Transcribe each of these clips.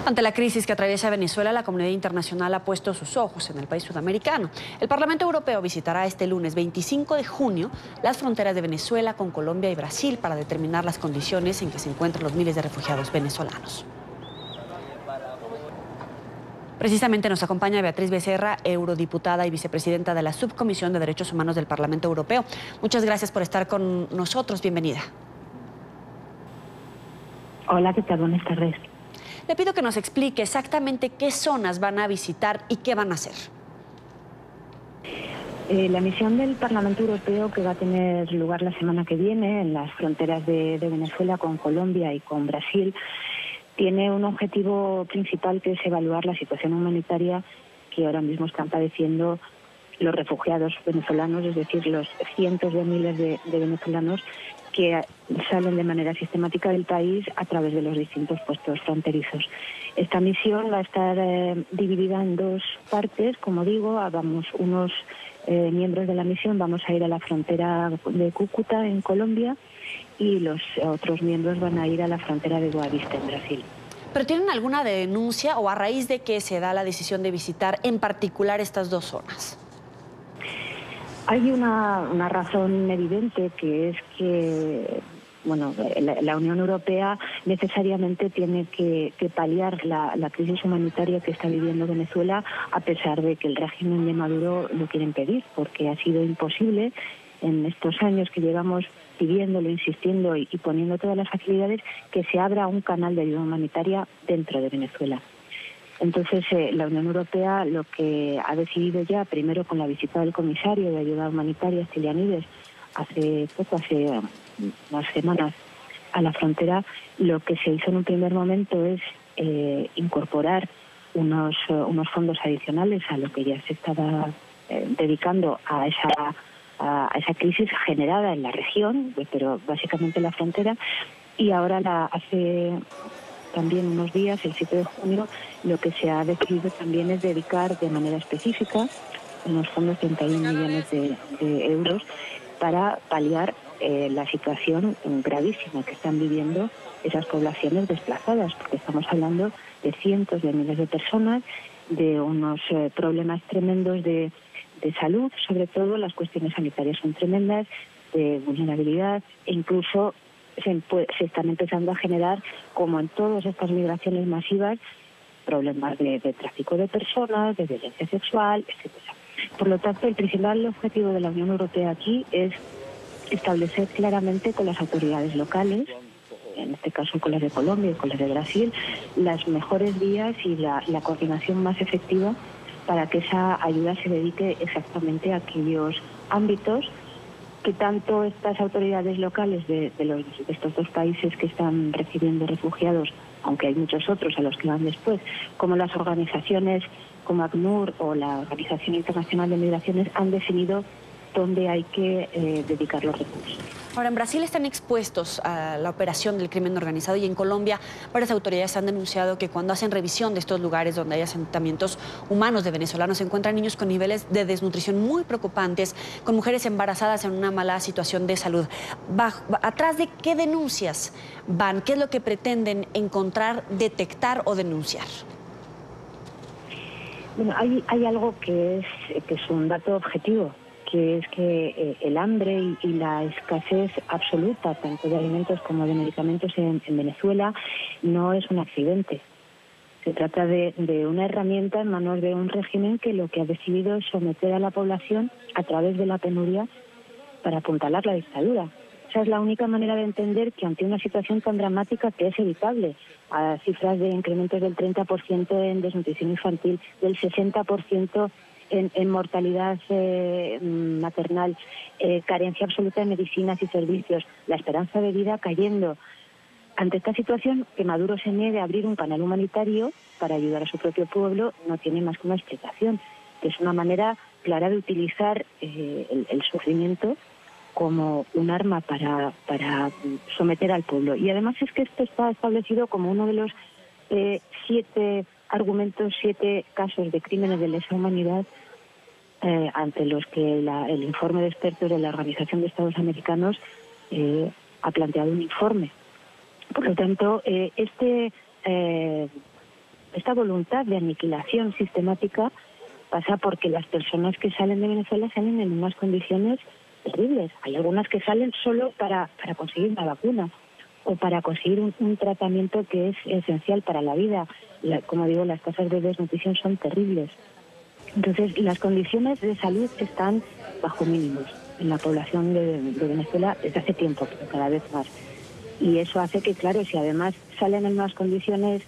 Ante la crisis que atraviesa Venezuela, la comunidad internacional ha puesto sus ojos en el país sudamericano. El Parlamento Europeo visitará este lunes 25 de junio las fronteras de Venezuela con Colombia y Brasil para determinar las condiciones en que se encuentran los miles de refugiados venezolanos. Precisamente nos acompaña Beatriz Becerra, eurodiputada y vicepresidenta de la Subcomisión de Derechos Humanos del Parlamento Europeo. Muchas gracias por estar con nosotros. Bienvenida. Hola, ¿qué tal? Buenas tardes. Le pido que nos explique exactamente qué zonas van a visitar y qué van a hacer. La misión del Parlamento Europeo, que va a tener lugar la semana que viene en las fronteras de Venezuela con Colombia y con Brasil, tiene un objetivo principal, que es evaluar la situación humanitaria que ahora mismo están padeciendo los refugiados venezolanos, es decir, los cientos de miles de venezolanos que salen de manera sistemática del país a través de los distintos puestos fronterizos. Esta misión va a estar dividida en dos partes. Como digo, unos miembros de la misión vamos a ir a la frontera de Cúcuta, en Colombia, y los otros miembros van a ir a la frontera de Boavista, en Brasil. ¿Pero tienen alguna denuncia o a raíz de qué se da la decisión de visitar en particular estas dos zonas? Hay una razón evidente, que es que la Unión Europea necesariamente tiene que paliar la crisis humanitaria que está viviendo Venezuela, a pesar de que el régimen de Maduro lo quiere impedir, porque ha sido imposible en estos años que llevamos pidiéndolo, insistiendo y poniendo todas las facilidades, que se abra un canal de ayuda humanitaria dentro de Venezuela. Entonces, la Unión Europea lo que ha decidido ya, primero con la visita del comisario de ayuda humanitaria, Stylianides, hace unas semanas, a la frontera, lo que se hizo en un primer momento es incorporar unos fondos adicionales a lo que ya se estaba dedicando a esa crisis generada en la región, pero básicamente en la frontera, y ahora hace también unos días, el 7 de junio, lo que se ha decidido también es dedicar de manera específica unos fondos, 31 millones de euros, para paliar la situación gravísima que están viviendo esas poblaciones desplazadas, porque estamos hablando de cientos de miles de personas, de unos problemas tremendos de salud. Sobre todo las cuestiones sanitarias son tremendas, de vulnerabilidad, e incluso se están empezando a generar, como en todas estas migraciones masivas, problemas de tráfico de personas, de violencia sexual, etcétera. Por lo tanto, el principal objetivo de la Unión Europea aquí es establecer claramente con las autoridades locales, en este caso con las de Colombia y con las de Brasil, las mejores vías y la coordinación más efectiva para que esa ayuda se dedique exactamente a aquellos ámbitos que tanto estas autoridades locales de estos dos países que están recibiendo refugiados, aunque hay muchos otros a los que van después, como las organizaciones como ACNUR o la Organización Internacional de Migraciones, han definido dónde hay que dedicar los recursos. Ahora, en Brasil están expuestos a la operación del crimen organizado, y en Colombia varias autoridades han denunciado que cuando hacen revisión de estos lugares donde hay asentamientos humanos de venezolanos, se encuentran niños con niveles de desnutrición muy preocupantes, con mujeres embarazadas en una mala situación de salud. ¿Atrás de qué denuncias van? ¿Qué es lo que pretenden encontrar, detectar o denunciar? Bueno, hay algo que es un dato objetivo, que es que el hambre y la escasez absoluta, tanto de alimentos como de medicamentos en Venezuela, no es un accidente. Se trata de una herramienta en manos de un régimen que lo que ha decidido es someter a la población a través de la penuria para apuntalar la dictadura. Esa es la única manera de entender que ante una situación tan dramática, que es evitable, a cifras de incrementos del 30% en desnutrición infantil, del 60% en mortalidad maternal, carencia absoluta de medicinas y servicios, la esperanza de vida cayendo. Ante esta situación, que Maduro se niegue a abrir un canal humanitario para ayudar a su propio pueblo no tiene más que una explicación, que es una manera clara de utilizar el sufrimiento como un arma para someter al pueblo. Y además es que esto está establecido como uno de los 7 casos de crímenes de lesa humanidad ante los que el informe de expertos de la Organización de Estados Americanos ha planteado un informe. Por lo tanto, este esta voluntad de aniquilación sistemática pasa porque las personas que salen de Venezuela salen en unas condiciones terribles. Hay algunas que salen solo para conseguir una vacuna o para conseguir un tratamiento que es esencial para la vida. Como digo, las tasas de desnutrición son terribles. Entonces, las condiciones de salud están bajo mínimos en la población de Venezuela desde hace tiempo, pero cada vez más. Y eso hace que, claro, si además salen en unas condiciones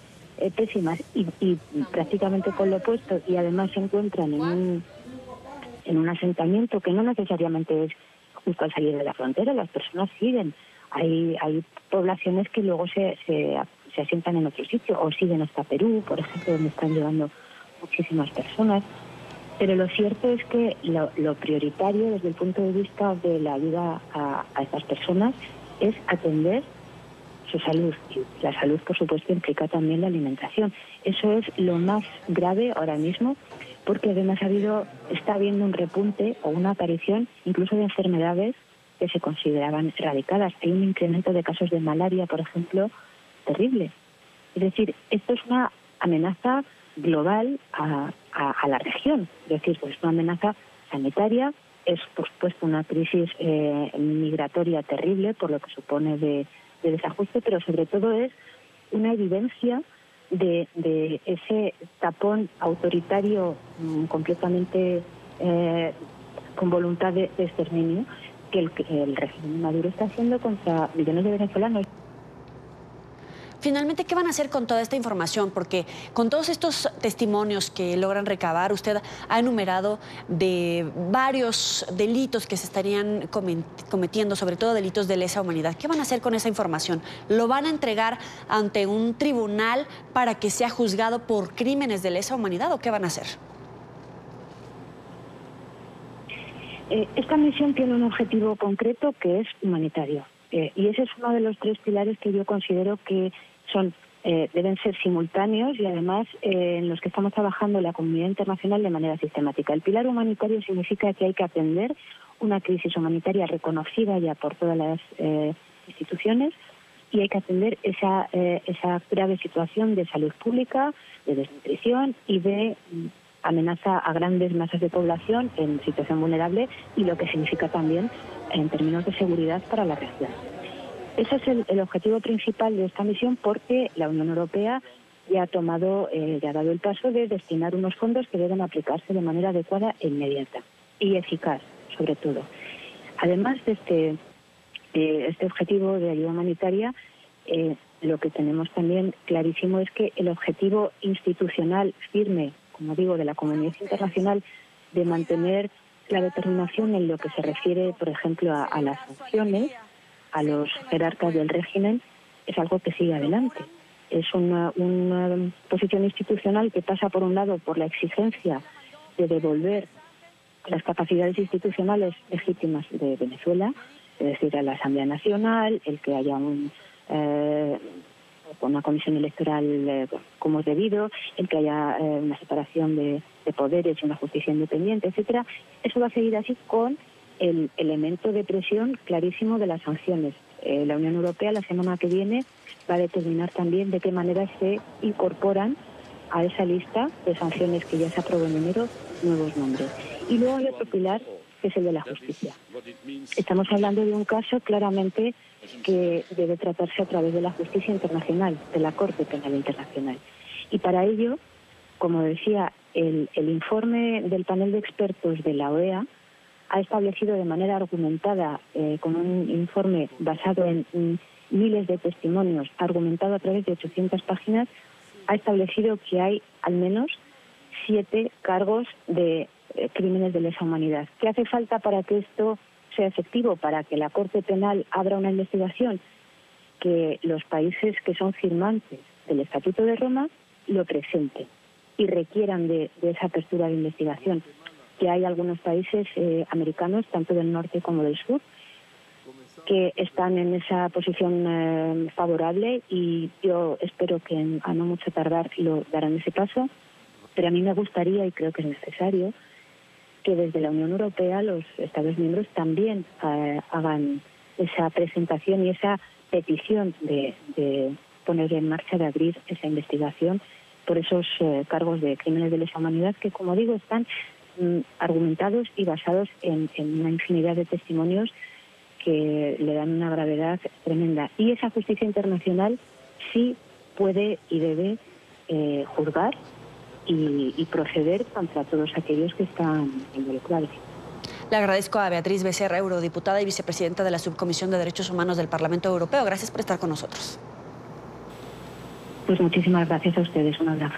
pésimas y prácticamente con lo opuesto, y además se encuentran en un asentamiento que no necesariamente es justo al salir de la frontera, las personas siguen. Hay poblaciones que luego se asientan en otro sitio o siguen hasta Perú, por ejemplo, donde están llegando muchísimas personas. Pero lo cierto es que lo prioritario desde el punto de vista de la ayuda a estas personas es atender su salud. Y la salud, por supuesto, implica también la alimentación. Eso es lo más grave ahora mismo, porque además está habiendo un repunte o una aparición incluso de enfermedades que se consideraban erradicadas. Hay un incremento de casos de malaria, por ejemplo, terrible. Es decir, esto es una amenaza global a la región. Es decir, pues una amenaza sanitaria, es por supuesto una crisis migratoria terrible por lo que supone de desajuste, pero sobre todo es una evidencia de ese tapón autoritario completamente con voluntad de exterminio que el régimen Maduro está haciendo contra millones de venezolanos. Finalmente, ¿qué van a hacer con toda esta información? Porque con todos estos testimonios que logran recabar, usted ha enumerado de varios delitos que se estarían cometiendo, sobre todo delitos de lesa humanidad. ¿Qué van a hacer con esa información? ¿Lo van a entregar ante un tribunal para que sea juzgado por crímenes de lesa humanidad o qué van a hacer? Esta misión tiene un objetivo concreto que es humanitario. Y ese es uno de los 3 pilares que yo considero que deben ser simultáneos y además en los que estamos trabajando la comunidad internacional de manera sistemática. El pilar humanitario significa que hay que atender una crisis humanitaria reconocida ya por todas las instituciones y hay que atender esa grave situación de salud pública, de desnutrición y de amenaza a grandes masas de población en situación vulnerable y lo que significa también en términos de seguridad para la región. Ese es el objetivo principal de esta misión porque la Unión Europea ya ha dado el paso de destinar unos fondos que deben aplicarse de manera adecuada e inmediata y eficaz, sobre todo. Además de este objetivo de ayuda humanitaria, lo que tenemos también clarísimo es que el objetivo institucional firme, como digo, de la comunidad internacional de mantener la determinación en lo que se refiere, por ejemplo, a las sanciones, a los jerarcas del régimen, es algo que sigue adelante. Es una posición institucional que pasa, por un lado, por la exigencia de devolver las capacidades institucionales legítimas de Venezuela, es decir, a la Asamblea Nacional, el que haya una comisión electoral como es debido, el que haya una separación de poderes y una justicia independiente, etcétera. Eso va a seguir así con el elemento de presión clarísimo de las sanciones. La Unión Europea la semana que viene va a determinar también de qué manera se incorporan a esa lista de sanciones que ya se aprobó en enero nuevos nombres. Y luego hay otro pilar que es el de la justicia. Estamos hablando de un caso claramente que debe tratarse a través de la justicia internacional, de la Corte Penal Internacional. Y para ello, como decía, el informe del panel de expertos de la OEA ha establecido de manera argumentada, con un informe basado en miles de testimonios, argumentado a través de 800 páginas, ha establecido que hay al menos 7 cargos de crímenes de lesa humanidad. ¿Qué hace falta para que esto sea efectivo, para que la Corte Penal abra una investigación? Que los países que son firmantes del Estatuto de Roma lo presenten y requieran de esa apertura de investigación. Que hay algunos países americanos, tanto del norte como del sur, que están en esa posición favorable y yo espero que a no mucho tardar lo darán ese paso, pero a mí me gustaría y creo que es necesario que desde la Unión Europea los Estados miembros también hagan esa presentación y esa petición de poner en marcha, de abrir esa investigación por esos cargos de crímenes de lesa humanidad que, como digo, están argumentados y basados en una infinidad de testimonios que le dan una gravedad tremenda. Y esa justicia internacional sí puede y debe juzgar y proceder contra todos aquellos que están involucrados. Le agradezco a Beatriz Becerra, eurodiputada y vicepresidenta de la Subcomisión de Derechos Humanos del Parlamento Europeo. Gracias por estar con nosotros. Pues muchísimas gracias a ustedes. Un abrazo.